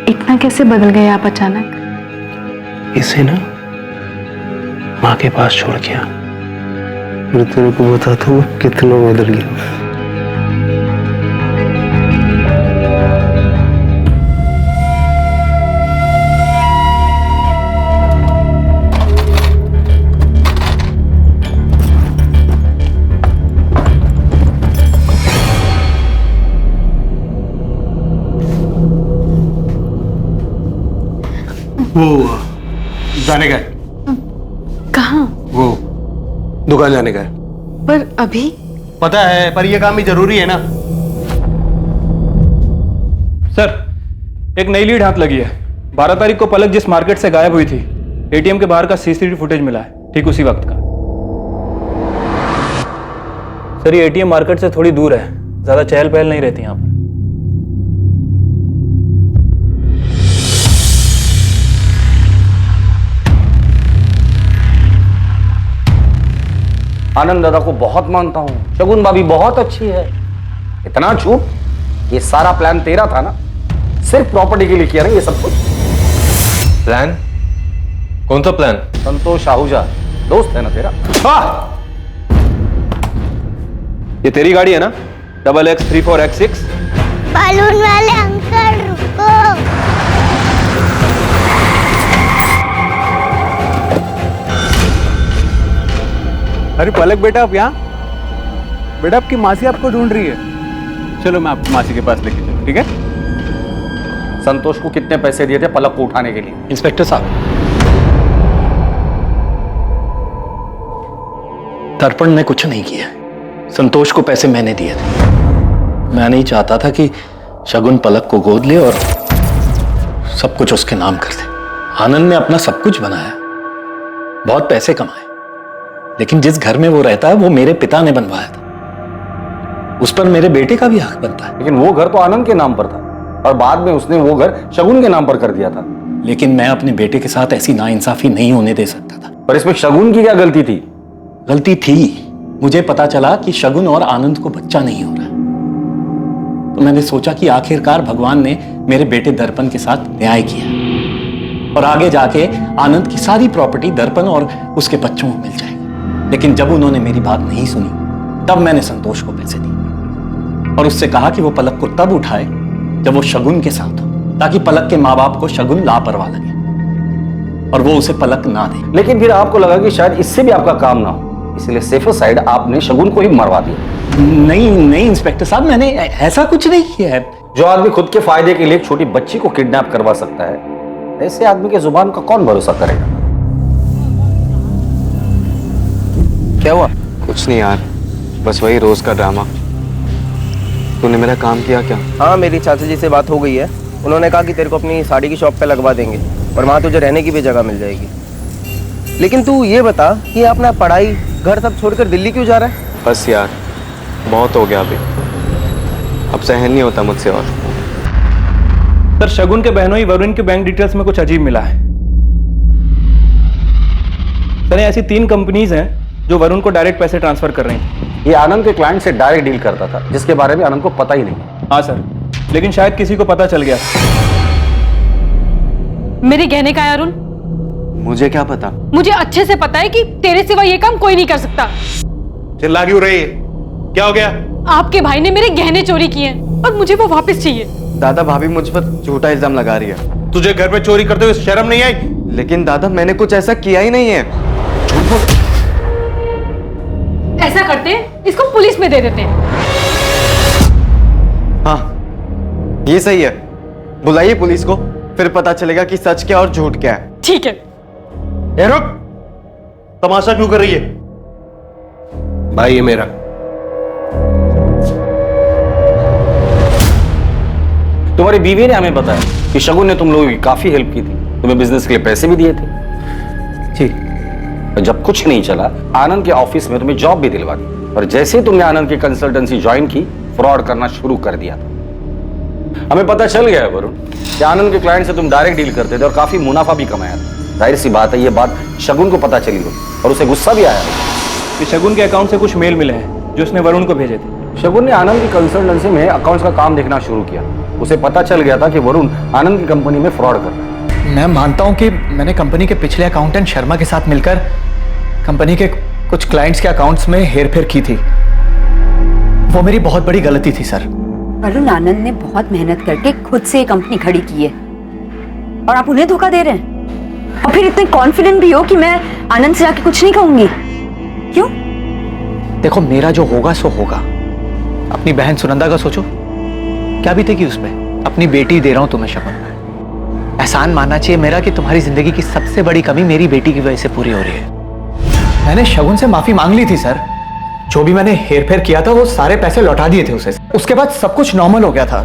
इतना कैसे बदल गए आप अचानक? इसे ना माँ के पास छोड़ गया। मैं तेरे को बताता हूँ कितना बदल गया। वो जाने का है। कहाँ? वो दुकान जाने का है। पर अभी? पता है, पर ये काम भी जरूरी है ना। सर एक नई लीड हाथ लगी है। 12 तारीख को पलक जिस मार्केट से गायब हुई थी, एटीएम के बाहर का सीसीटीवी फुटेज मिला है, ठीक उसी वक्त का। सर ये एटीएम मार्केट से थोड़ी दूर है, ज्यादा चहल पहल नहीं रहती यहाँ पर। आनंद दादा को बहुत मानता हूं, शगुन भाभी बहुत अच्छी है। इतना झूठ, ये सारा प्लान तेरा था ना? सिर्फ प्रॉपर्टी के लिए किया ना ये सब कुछ? प्लान? कौन सा प्लान? संतोष आहूजा दोस्त है ना तेरा? ये तेरी गाड़ी है ना? XX34X6? बलून वाले अंकल रुको। अरे पलक बेटा, आप यहाँ? बेटा आपकी मासी आपको ढूंढ रही है। चलो मैं आपकी मासी के पास लेके चलूं, ठीक है? संतोष को कितने पैसे दिए थे पलक को उठाने के लिए? इंस्पेक्टर साहब, दर्पण ने कुछ नहीं किया। संतोष को पैसे मैंने दिए थे। मैं नहीं चाहता था कि शगुन पलक को गोद ले और सब कुछ उसके नाम कर दे। आनंद ने अपना सब कुछ बनाया, बहुत पैसे कमाए, लेकिन जिस घर में वो रहता है वो मेरे पिता ने बनवाया था। उस पर मेरे बेटे का भी हक बनता है। लेकिन वो घर तो आनंद के नाम पर था और बाद में उसने वो घर शगुन के नाम पर कर दिया था। लेकिन मैं अपने बेटे के साथ ऐसी नाइंसाफी नहीं होने दे सकता था। पर इसमें शगुन की क्या गलती थी? गलती थी। मुझे पता चला कि शगुन और आनंद को बच्चा नहीं हो रहा, तो मैंने सोचा कि आखिरकार भगवान ने मेरे बेटे दर्पण के साथ न्याय किया और आगे जाके आनंद की सारी प्रॉपर्टी दर्पण और उसके बच्चों को मिल जाएगी। लेकिन जब उन्होंने मेरी बात नहीं सुनी, तब मैंने संतोष को पैसे दिए और उससे कहा कि वो पलक को तब उठाए जब वो शगुन के साथ हो, ताकि पलक के माँ बाप को शगुन लापरवाह लगे और वो उसे पलक ना दे। लेकिन फिर आपको लगा कि शायद इससे भी आपका काम ना हो, इसलिए सेफर साइड आपने शगुन को ही मरवा दिया। नहीं इंस्पेक्टर साहब, मैंने ऐसा कुछ नहीं किया है। जो आदमी खुद के फायदे के लिए एक छोटी बच्ची को किडनैप करवा सकता है, ऐसे आदमी के जुबान का कौन भरोसा करेगा? क्या हुआ? कुछ नहीं यार, बस वही रोज का ड्रामा। तूने मेरा काम किया क्या? हाँ, मेरी चाचा जी से बात हो गई है। उन्होंने कहा कि तेरे को अपनी साड़ी की शॉप पे लगवा देंगे और वहाँ तुझे रहने की भी जगह मिल जाएगी। लेकिन तू ये बता कि अपना पढ़ाई घर सब छोड़कर दिल्ली क्यों जा रहा है? बस यार, बहुत हो गया अभी, अब सहन नहीं होता मुझसे और। सर, शगुन के बहनोई वरुण के बैंक डिटेल्स में कुछ अजीब मिला है। सर, ऐसी 3 कंपनीज हैं जो वरुण को डायरेक्ट पैसे ट्रांसफर कर रही हैं। ये आनंद के क्लाइंट से डायरेक्ट डील करता था, जिसके बारे में आनंद को पता ही नहीं। हाँ सर, लेकिन शायद किसी को पता चल गया। मेरे गहने का है अरुण? मुझे क्या पता? मुझे अच्छे से पता है कि तेरे सिवा ये काम कोई नहीं कर सकता। चिल्ला क्यों रही है? क्या हो गया? आपके भाई ने मेरे गहने चोरी किए और मुझे वो वापस चाहिए। दादा, भाभी मुझ पर झूठा इल्जाम लगा रही है। तुझे घर पे चोरी करते हुए शर्म नहीं आई? लेकिन दादा, मैंने कुछ ऐसा किया ही नहीं है। ऐसा करते हैं, इसको पुलिस में दे देते हैं। हाँ, ये सही है। बुलाइए पुलिस को, फिर पता चलेगा कि सच क्या और झूठ क्या है। ठीक है। ए रुक, तमाशा क्यों कर रही है? भाई है मेरा। तुम्हारी बीवी ने हमें बताया कि शगुन ने तुम लोगों की काफी हेल्प की थी, तुम्हें बिजनेस के लिए पैसे भी दिए थे। जी। जब कुछ नहीं चला, आनंद के ऑफिस में तुम्हें जॉब भी दिलवा दी और जैसे ही तुमने आनंद की कंसल्टेंसी ज्वाइन की, फ्रॉड करना शुरू कर दिया था। हमें पता चल गया है वरुण कि आनंद के क्लाइंट से तुम डायरेक्ट डील करते थे और काफी मुनाफा भी कमाया था। जाहिर सी बात है, ये बात शगुन को पता चली हो और उसे गुस्सा भी आया कि शगुन के अकाउंट से कुछ मेल मिले हैं जो उसने वरुण को भेजे थे। शगुन ने आनंद की कंसल्टेंसी में अकाउंट्स का काम देखना शुरू किया। उसे पता चल गया था कि वरुण आनंद की कंपनी में फ्रॉड कर रहा है। मैं मानता हूं कि मैंने कंपनी के पिछले अकाउंटेंट शर्मा के साथ मिलकर कंपनी के कुछ क्लाइंट्स के अकाउंट्स में हेरफेर की थी। वो मेरी बहुत बड़ी गलती थी सर। वरुण, आनंद ने बहुत मेहनत करके खुद से ये कंपनी खड़ी की है और आप उन्हें धोखा दे रहे हैं और फिर इतने कॉन्फिडेंट भी हो कि मैं आनंद से जाके कुछ नहीं कहूंगी। क्यों? देखो, मेरा जो होगा सो होगा। अपनी बहन सुनंदा का सोचो, क्या बीतेगी उस पर। अपनी बेटी दे रहा हूं तुम्हें शगुन। एहसान मानना चाहिए मेरा कि तुम्हारी जिंदगी की सबसे बड़ी कमी मेरी बेटी की वजह से पूरी हो रही है। मैंने शगुन से माफी मांग ली थी सर। जो भी मैंने हेरफेर किया था वो सारे पैसे लौटा दिए थे उसे। उसके बाद सब कुछ नॉर्मल हो गया था।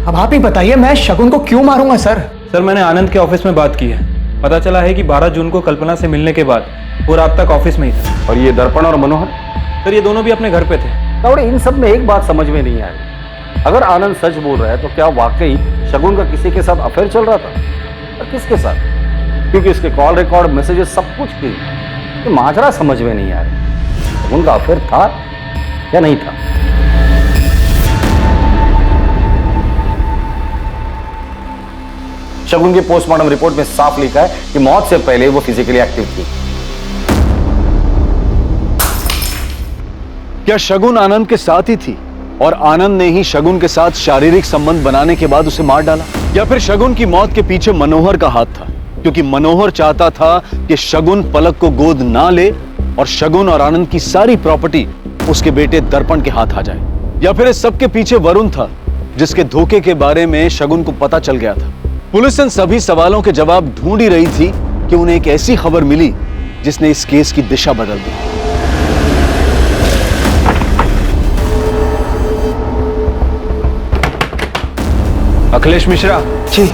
अब आप ही बताइए, मैं शगुन को क्यों मारूंगा सर? सर, मैंने आनंद के ऑफिस में बात की है। पता चला है कि 12 जून को कल्पना से मिलने के बाद वो रात तक ऑफिस में ही था। और ये दर्पण और मनोहर? सर, ये दोनों भी अपने घर पे थे। और इन सब में एक बात समझ में नहीं आई। अगर आनंद सच बोल रहा है तो क्या वाकई शगुन का किसी के साथ अफेयर चल रहा था? और किसके साथ? क्योंकि इसके कॉल रिकॉर्ड, मैसेजेस सब कुछ थी। तो माजरा समझ में नहीं आ रही। शगुन का अफेयर था या नहीं था? शगुन के पोस्टमार्टम रिपोर्ट में साफ लिखा है कि मौत से पहले वो फिजिकली एक्टिव थी। क्या शगुन आनंद के साथ ही थी और आनंद ने ही शगुन के साथ शारीरिक संबंध बनाने के बाद उसे मार डाला? या फिर शगुन की मौत के पीछे मनोहर का हाथ था, क्योंकि मनोहर चाहता था कि शगुन पलक को गोद ना ले और शगुन और आनंद की सारी प्रॉपर्टी उसके बेटे दर्पण के हाथ आ जाए? या फिर इस सब के पीछे वरुण था, जिसके धोखे के बारे में शगुन को पता चल गया था? पुलिस इन सभी सवालों के जवाब ढूंढ ही रही थी कि उन्हें एक ऐसी खबर मिली जिसने इस केस की दिशा बदल दी। अखिलेश मिश्रा जी।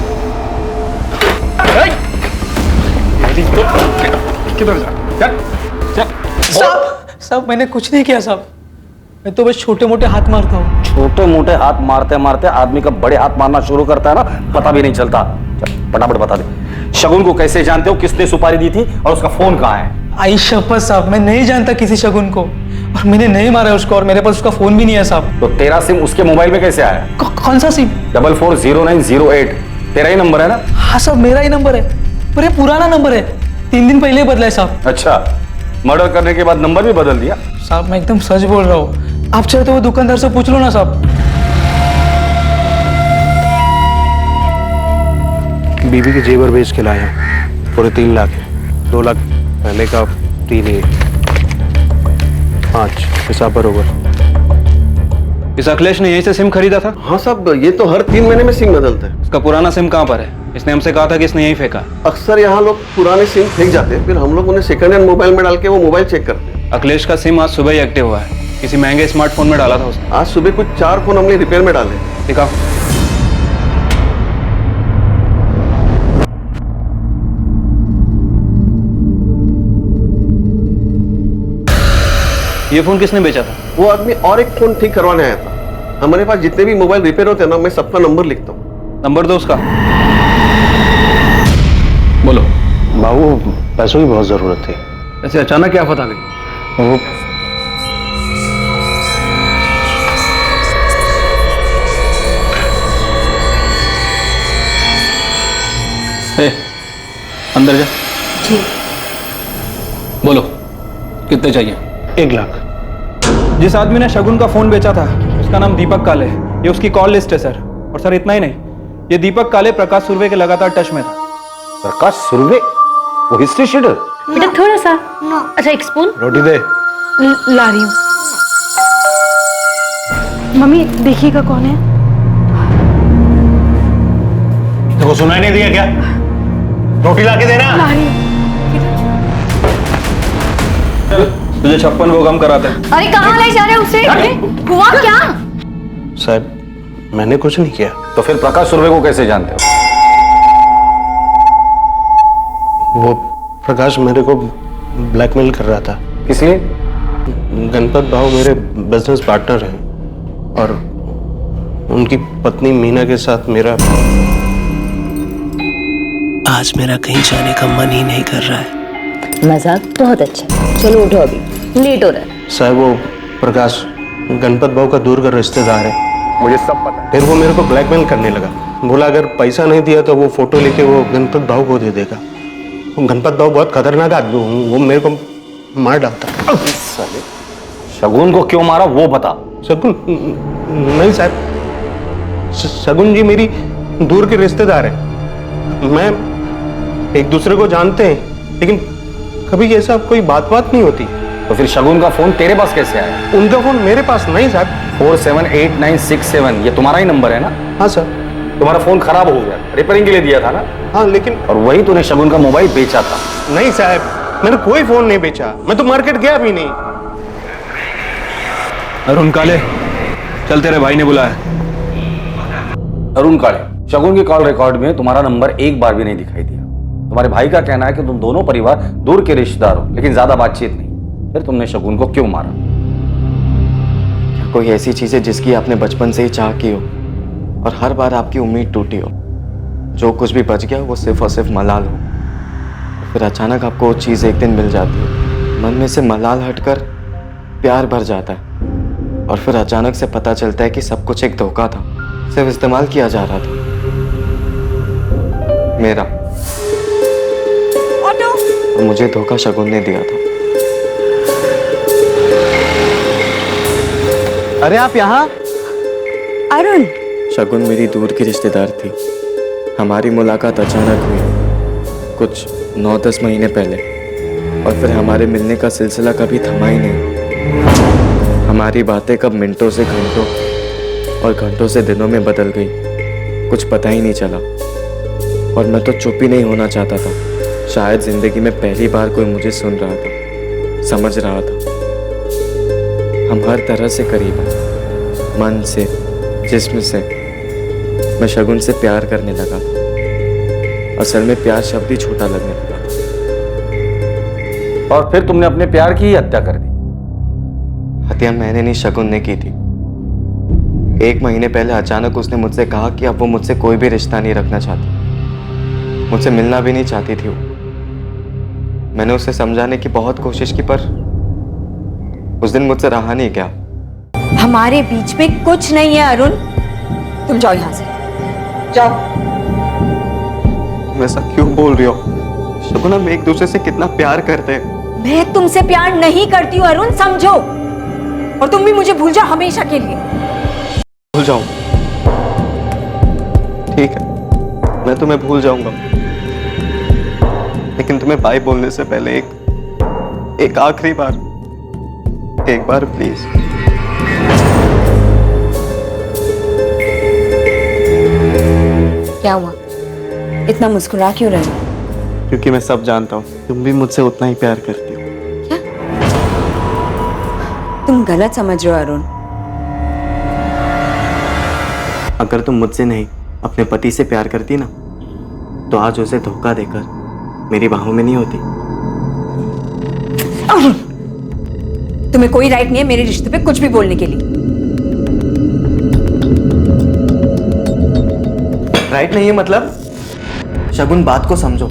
किधर जा? साहब मैंने कुछ नहीं किया साहब, मैं तो बस छोटे मोटे हाथ मारता हूँ। छोटे मोटे हाथ मारते मारते आदमी का बड़े हाथ मारना शुरू करता है ना, पता भी नहीं चलता। चल फटाफट बता दे, शगुन को कैसे जानते हो, किसने सुपारी दी थी और उसका फोन कहाँ है? आई शपथ साहब, मैं नहीं जानता किसी शगुन को, और मैंने नहीं मारा उसको, और मेरे पास उसका फोन भी नहीं है साहब। तो तेरा सिम उसके मोबाइल में कैसे आया? कौन सा सिम? 440908 तेरा ही नंबर है ना? हाँ साहब, मेरा ही नंबर है, पर ये पुराना नंबर है, 3 दिन पहले बदला है साहब। अच्छा, मर्डर करने के बाद नंबर भी बदल दिया? साहब मैं एकदम सच बोल रहा हूँ, आप चाहे तो वो दुकानदार से पूछ लो ना साहब। बीबी के जेवर बेच के लाया, पूरे 3 लाख है। 2 लाख पहले का, 3 ही 5 हिसाब बरोबर। इस अखिलेश ने यहीं से सिम खरीदा था? हाँ साहब, ये तो हर 3 महीने में सिम बदलता है। इसका पुराना सिम कहाँ पर है? इसने हमसे कहा था कि इसने यहीं फेंका। अक्सर यहाँ लोग पुराने सिम फेंक जाते हैं, फिर हम लोग उन्हें सेकंड हैंड मोबाइल में डाल के वो मोबाइल चेक करते हैं। अखिलेश का सिम आज सुबह ही एक्टिव हुआ है, किसी महंगे स्मार्टफोन में डाला था उसने। आज सुबह कुछ 4 फोन हमने रिपेयर में डाले। दिखाओ। ये फोन किसने बेचा था? वो आदमी और एक फोन ठीक करवाने आया था। हमारे पास जितने भी मोबाइल रिपेयर होते हैं ना, मैं सबका नंबर लिखता हूँ। नंबर दो उसका। बोलो। बाबू पैसों की बहुत जरूरत थी। ऐसे अचानक क्या पता लगी? वो अंदर जा। जी। बोलो, कितने चाहिए? 1 लाख। जिस आदमी ने शगुन का फोन बेचा था उसका नाम दीपक काले है, ये उसकी कॉल लिस्ट है सर। और सर इतना ही नहीं, ये दीपक काले प्रकाश सुर्वे के लगातार टच में था। प्रकाश सुर्वे? वो हिस्ट्री शीटर? बेटा थोड़ा सा। अच्छा एक स्पून। रोटी दे। ला रही हूँ। मम्मी देखिएगा कौन है। देखो सुनाई नहीं दिया क्या? रोटी लाके देना। ला रही हूँ। तुझे 56 को कम कराते हैं। अरे कहाँ ले जा रहे हो उसे? हुआ क्या? साहब मैंने कुछ नहीं किया। तो फिर प्रकाश सुर्वे को कैसे जानते हो? वो प्रकाश मेरे को ब्लैकमेल कर रहा था। किस लिए? गणपत भाव मेरे बिजनेस पार्टनर हैं और उनकी पत्नी मीना के साथ मेरा आज मेरा कहीं जाने का मन ही नहीं कर रहा है। मजाक बहुत अच्छा, चलो उठो अभी, लेट हो रहा है। साहब वो प्रकाश गणपत भाव का दूर का रिश्तेदार है, मुझे सब पता है। फिर वो मेरे को ब्लैकमेल करने लगा। बोला अगर पैसा नहीं दिया तो वो फोटो लेके वो गणपत भाव को दे देगा। वो गणपत भाव बहुत खतरनाक आदमी, वो मेरे को मार डालता। शगुन को क्यों मारा वो बता। शगुन नहीं साहब, शगुन जी मेरी दूर के रिश्तेदार है। मैं एक दूसरे को जानते हैं, लेकिन कभी ऐसा कोई बात नहीं होती। तो फिर शगुन का फोन तेरे पास कैसे आया? उनका फोन मेरे पास नहीं साहब। 478967 ये तुम्हारा ही नंबर है ना? हाँ सर। तुम्हारा फोन खराब हो गया, रिपेयरिंग के लिए दिया था ना? हाँ लेकिन। और वही तूने शगुन का मोबाइल बेचा था? नहीं साहब, मैंने कोई फोन नहीं बेचा, मैं तो मार्केट गया भी नहीं। अरुण काले, चल तेरे भाई ने बुलाया। अरुण काले, शगुन की कॉल रिकॉर्ड में तुम्हारा नंबर एक बार भी नहीं दिखाई दिया। तुम्हारे भाई का कहना है कि तुम दोनों परिवार दूर के रिश्तेदार हो, लेकिन ज्यादा बातचीत नहीं। फिर तुमने शगुन को क्यों मारा? क्या कोई ऐसी चीज है जिसकी आपने बचपन से ही चाह की हो और हर बार आपकी उम्मीद टूटी हो? जो कुछ भी बच गया वो सिर्फ और सिर्फ मलाल हो, फिर अचानक आपको वो चीज़ एक दिन मिल जाती है, मन में से मलाल हटकर प्यार भर जाता है, और फिर अचानक से पता चलता है कि सब कुछ एक धोखा था, सिर्फ इस्तेमाल किया जा रहा था मेरा। और मुझे धोखा शगुन ने दिया था। अरे आप यहाँ? अरुण, शगुन मेरी दूर की रिश्तेदार थी। हमारी मुलाकात अचानक हुई कुछ 9-10 महीने पहले, और फिर हमारे मिलने का सिलसिला कभी थमा ही नहीं। हमारी बातें कब मिनटों से घंटों और घंटों से दिनों में बदल गई, कुछ पता ही नहीं चला। और मैं तो चुप ही नहीं होना चाहता था। शायद जिंदगी में पहली बार कोई मुझे सुन रहा था, समझ रहा था। हम हर तरह से करीब हैं, मन से, जिस्म से। मैं शगुन से प्यार करने लगा था। असल में प्यार शब्द ही छोटा लगने लगा था। और फिर तुमने अपने प्यार की ही हत्या कर दी। हत्या मैंने नहीं, शगुन ने की थी। 1 महीने पहले अचानक उसने मुझसे कहा कि अब वो मुझसे कोई भी रिश्ता नहीं रखना चाहती, मुझसे मिलना भी नहीं चाहती थी वो। मैंने उसे समझाने की बहुत कोशिश की, पर उस दिन मुझसे रहा नहीं गया। हमारे बीच में कुछ नहीं है अरुण, तुम जाओ यहाँ से, जाओ। तुम ऐसा क्यों बोल रही हो शगुन? हम एक दूसरे से कितना प्यार करते हैं। मैं तुमसे प्यार नहीं करती हूँ अरुण, समझो। और तुम भी मुझे भूल जाओ हमेशा के लिए। भूल जाऊं? ठीक है, मैं तुम्हें भूल जाऊंगा, लेकिन तुम्हें बाय बोलने से पहले एक आखिरी बार, एक बार प्लीज। क्या हुआ? इतना मुस्कुरा क्यों रहे हो? क्योंकि मैं सब जानता हूँ, तुम भी मुझसे उतना ही प्यार करती हो। तुम गलत समझ रहे हो अरुण। अगर तुम मुझसे नहीं अपने पति से प्यार करती ना, तो आज उसे धोखा देकर मेरी बाहों में नहीं होती। अरुण, तुम्हें कोई राइट नहीं है मेरे रिश्ते पे कुछ भी बोलने के लिए। राइट नहीं है मतलब? शगुन, बात को समझो।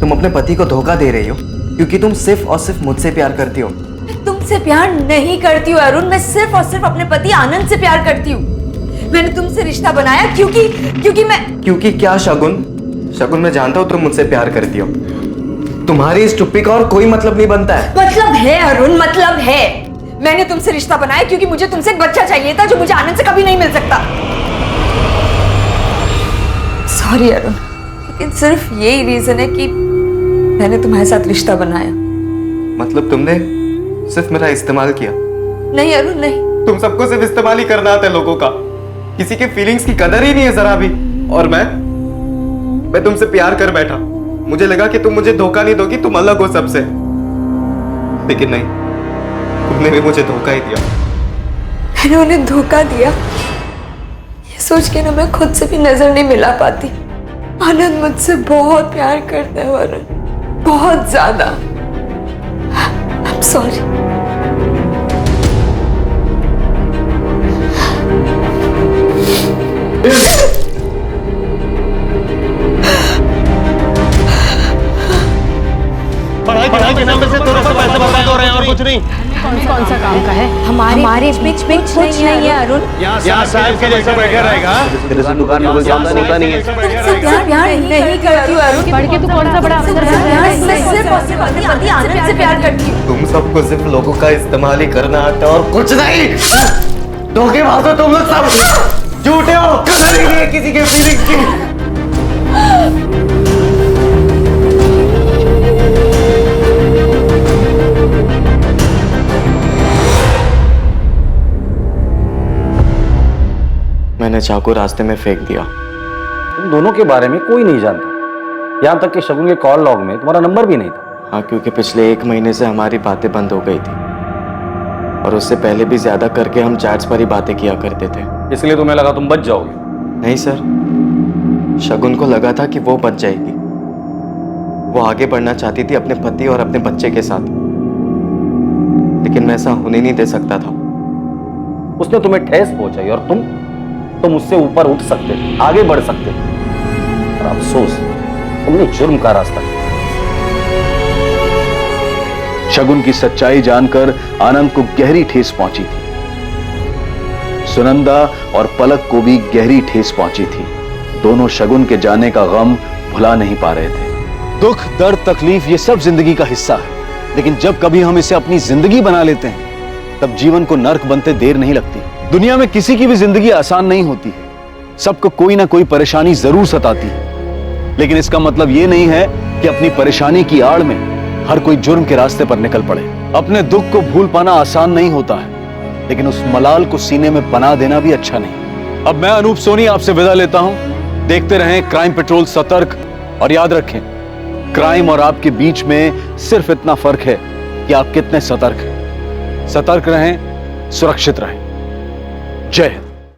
तुम अपने पति को धोखा दे रही हो क्योंकि तुम सिर्फ और सिर्फ मुझसे प्यार करती हो। मैं तुमसे प्यार नहीं करती हूँ अरुण, मैं सिर्फ और सिर्फ अपने पति आनंद से प्यार करती हूँ। मैंने तुमसे रिश्ता बनाया क्योंकि मैं। क्योंकि क्या शगुन? शगुन, मैं जानता हूँ तुम मुझसे प्यार करती हो। तुम्हारी इस चुप्पी का और कोई मतलब नहीं बनता है। मतलब है अरुण, मतलब है। मैंने तुमसे रिश्ता बनाया क्योंकि मुझे तुमसे एक बच्चा चाहिए था जो मुझे आनंद से कभी नहीं मिल सकता। सॉरी अरुण, लेकिन सिर्फ यही रीजन है कि मैंने तुम्हारे साथ रिश्ता बनाया। मतलब तुमने सिर्फ मेरा इस्तेमाल किया? नहीं अरुण, नहीं। तुम सबको सिर्फ इस्तेमाल ही करना आता है लोगों का। किसी के फीलिंग्स की कदर ही नहीं है जरा भी। और मैं तुमसे प्यार कर बैठा। मुझे लगा कि तुम मुझे धोखा नहीं दोगी, तुम अलग हो सबसे। लेकिन नहीं, तुमने भी मुझे धोखा ही दिया। मैंने उन्हें धोखा दिया ये सोच के ना मैं खुद से भी नजर नहीं मिला पाती। आनंद मुझसे बहुत प्यार करता है अरुण, बहुत ज्यादा। I'm sorry। पढ़ाई के नाम पे से थोड़ा सा पैसे बर्बाद हो रहे हैं और कुछ नहीं। कौन सा काम का है? हमारे बीच में कुछ नहीं है अरुण। यहाँ साहब के जैसे बैठे रहेगा। तेरे से दुकान में कोई काम होता नहीं है। तुमसे प्यार नहीं करती हूँ अरुण। पढ़ के तू कौन सा बड़ा अफसर बन रहा है? मैं सिर्फ और सिर्फ अपने पति आनंद से प्यार करती हूँ। तुम सबको सिर्फ लोगों का इस्तेमाल ही करना आता है और कुछ नहीं। धोखेबाज हो तुम लोग सब, झूठे हो, कदर ही नहीं है किसी के फीलिंग्स की। मैंने चाकू रास्ते में फेंक दिया। तुम दोनों के बारे में कोई नहीं जानता, यहाँ तक कि शगुन के कॉल लॉग में तुम्हारा नंबर भी नहीं था। हाँ, क्योंकि पिछले 1 महीने से हमारी बातें बंद हो गई थी, और उससे पहले भी ज्यादा करके हम चैट्स पर ही बातें किया करते थे। इसलिए तुम्हें लगा तुम बच जाओगे? नहीं सर, शगुन को लगा था कि वो बच जाएगी। वो आगे बढ़ना चाहती थी अपने पति और अपने बच्चे के साथ, लेकिन मैं ऐसा होने नहीं दे सकता था। उसने तुम्हें ठेस पहुंचाई और तुम उससे ऊपर उठ सकते थे, आगे बढ़ सकते थे, पर अफसोस तुमने जुर्म का रास्ता लिया। शगुन की सच्चाई जानकर आनंद को गहरी ठेस पहुंची थी। सुनंदा और पलक को भी गहरी ठेस पहुंची थी। दोनों शगुन के जाने का गम भुला नहीं पा रहे थे। दुख, दर्द, तकलीफ ये सब जिंदगी का हिस्सा है, लेकिन जब कभी हम इसे अपनी जिंदगी बना लेते हैं, तब जीवन को नर्क बनते देर नहीं लगती। दुनिया में किसी की भी जिंदगी आसान नहीं होती है, सबको कोई ना कोई परेशानी जरूर सताती है, लेकिन इसका मतलब यह नहीं है कि अपनी परेशानी की आड़ में हर कोई जुर्म के रास्ते पर निकल पड़े। अपने दुख को भूल पाना आसान नहीं होता है, लेकिन उस मलाल को सीने में बना देना भी अच्छा नहीं। अब मैं अनूप सोनी आपसे विदा लेता हूं। देखते रहें क्राइम पेट्रोल सतर्क, और याद रखें, क्राइम और आपके बीच में सिर्फ इतना फर्क है कि आप कितने सतर्क हैं। सतर्क रहें, सुरक्षित रहें। जय हिंद।